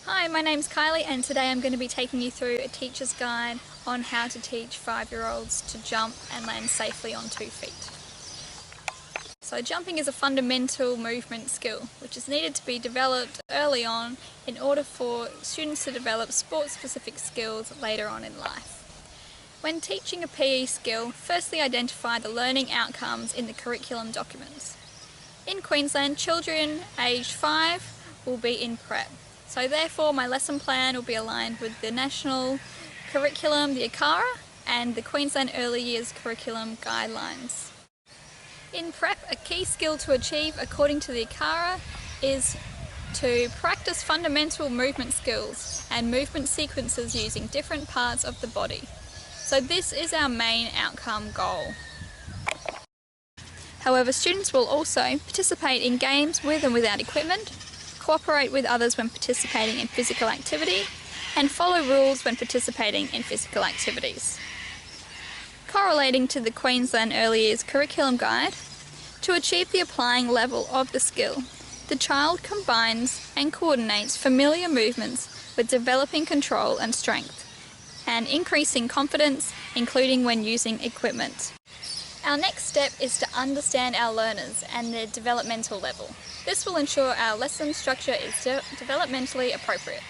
Hi, my name's Kylie and today I'm going to be taking you through a teacher's guide on how to teach 5-year-olds to jump and land safely on 2 feet. So jumping is a fundamental movement skill which is needed to be developed early on in order for students to develop sport-specific skills later on in life. When teaching a PE skill, firstly identify the learning outcomes in the curriculum documents. In Queensland, children aged 5 will be in prep. So therefore my lesson plan will be aligned with the national curriculum, the ACARA, and the Queensland Early Years Curriculum Guidelines. In prep, a key skill to achieve according to the ACARA is to practice fundamental movement skills and movement sequences using different parts of the body. So this is our main outcome goal. However, students will also participate in games with and without equipment, cooperate with others when participating in physical activity, and follow rules when participating in physical activities. Correlating to the Queensland Early Years Curriculum Guide, to achieve the applying level of the skill, the child combines and coordinates familiar movements with developing control and strength, and increasing confidence, including when using equipment. Our next step is to understand our learners and their developmental level. This will ensure our lesson structure is developmentally appropriate.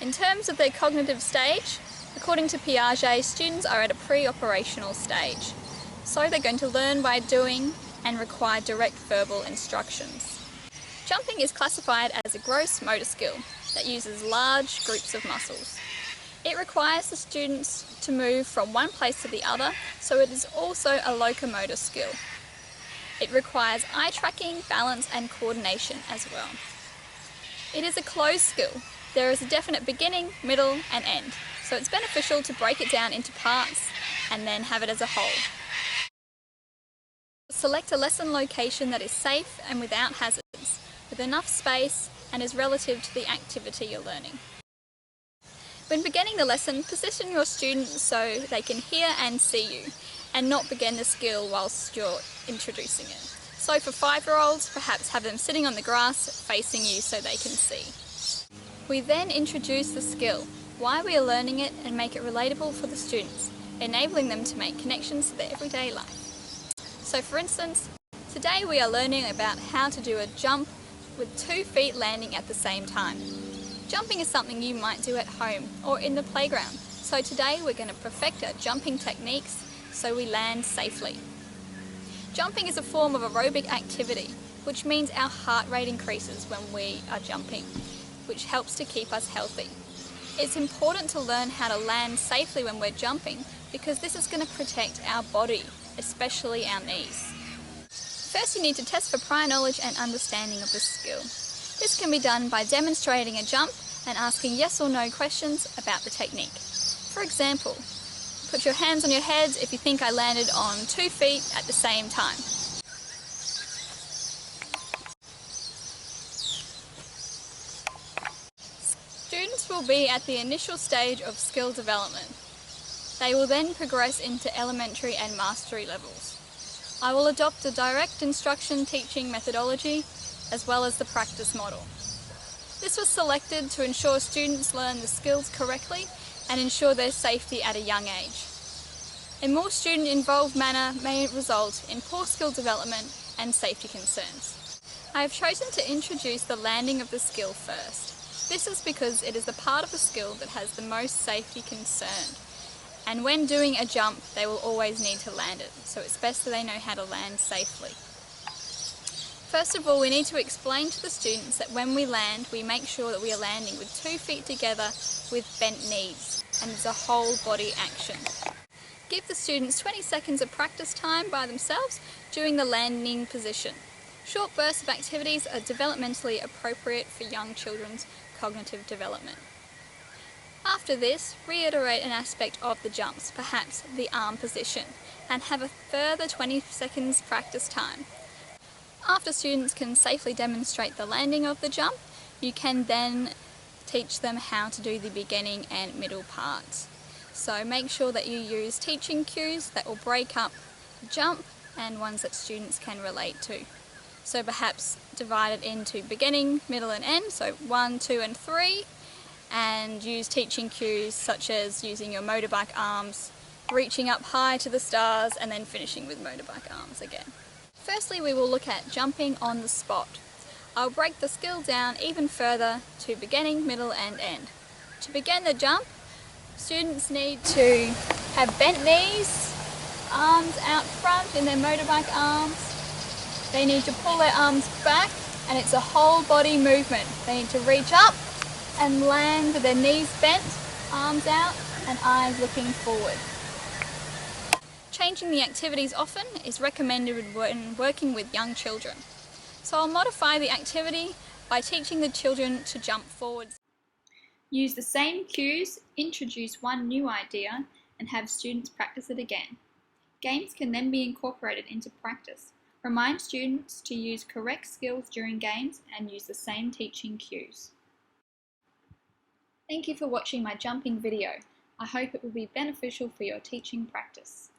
In terms of their cognitive stage, according to Piaget, students are at a pre-operational stage. So they're going to learn by doing and require direct verbal instructions. Jumping is classified as a gross motor skill that uses large groups of muscles. It requires the students to move from one place to the other, so it is also a locomotor skill. It requires eye tracking, balance and coordination as well. It is a closed skill. There is a definite beginning, middle and end, so it's beneficial to break it down into parts and then have it as a whole. Select a lesson location that is safe and without hazards, with enough space and is relative to the activity you're learning. When beginning the lesson, position your students so they can hear and see you, and not begin the skill whilst you're introducing it. So for 5-year-olds, perhaps have them sitting on the grass facing you so they can see. We then introduce the skill, why we are learning it, and make it relatable for the students, enabling them to make connections to their everyday life. So for instance, today we are learning about how to do a jump with 2 feet landing at the same time. Jumping is something you might do at home or in the playground, so today we're going to perfect our jumping techniques so we land safely. Jumping is a form of aerobic activity, which means our heart rate increases when we are jumping, which helps to keep us healthy. It's important to learn how to land safely when we're jumping because this is going to protect our body, especially our knees. First, you need to test for prior knowledge and understanding of the skill. This can be done by demonstrating a jump and asking yes or no questions about the technique. For example, put your hands on your heads if you think I landed on 2 feet at the same time. Students will be at the initial stage of skill development. They will then progress into elementary and mastery levels. I will adopt a direct instruction teaching methodology as well as the practice model. This was selected to ensure students learn the skills correctly and ensure their safety at a young age. A more student-involved manner may result in poor skill development and safety concerns. I have chosen to introduce the landing of the skill first. This is because it is the part of the skill that has the most safety concern. And when doing a jump, they will always need to land it, so it's best that they know how to land safely. First of all, we need to explain to the students that when we land, we make sure that we are landing with 2 feet together with bent knees, and it's a whole body action. Give the students 20 seconds of practice time by themselves during the landing position. Short bursts of activities are developmentally appropriate for young children's cognitive development. After this, reiterate an aspect of the jumps, perhaps the arm position, and have a further 20 seconds practice time. After students can safely demonstrate the landing of the jump, you can then teach them how to do the beginning and middle parts. So make sure that you use teaching cues that will break up the jump and ones that students can relate to. So perhaps divide it into beginning, middle and end, so 1, 2 and 3, and use teaching cues such as using your motorbike arms, reaching up high to the stars and then finishing with motorbike arms again. Firstly, we will look at jumping on the spot. I'll break the skill down even further to beginning, middle and end. To begin the jump, students need to have bent knees, arms out front in their motorbike arms. They need to pull their arms back, and it's a whole body movement. They need to reach up and land with their knees bent, arms out and eyes looking forward. Changing the activities often is recommended when working with young children. So I'll modify the activity by teaching the children to jump forwards. Use the same cues, introduce one new idea, and have students practice it again. Games can then be incorporated into practice. Remind students to use correct skills during games and use the same teaching cues. Thank you for watching my jumping video. I hope it will be beneficial for your teaching practice.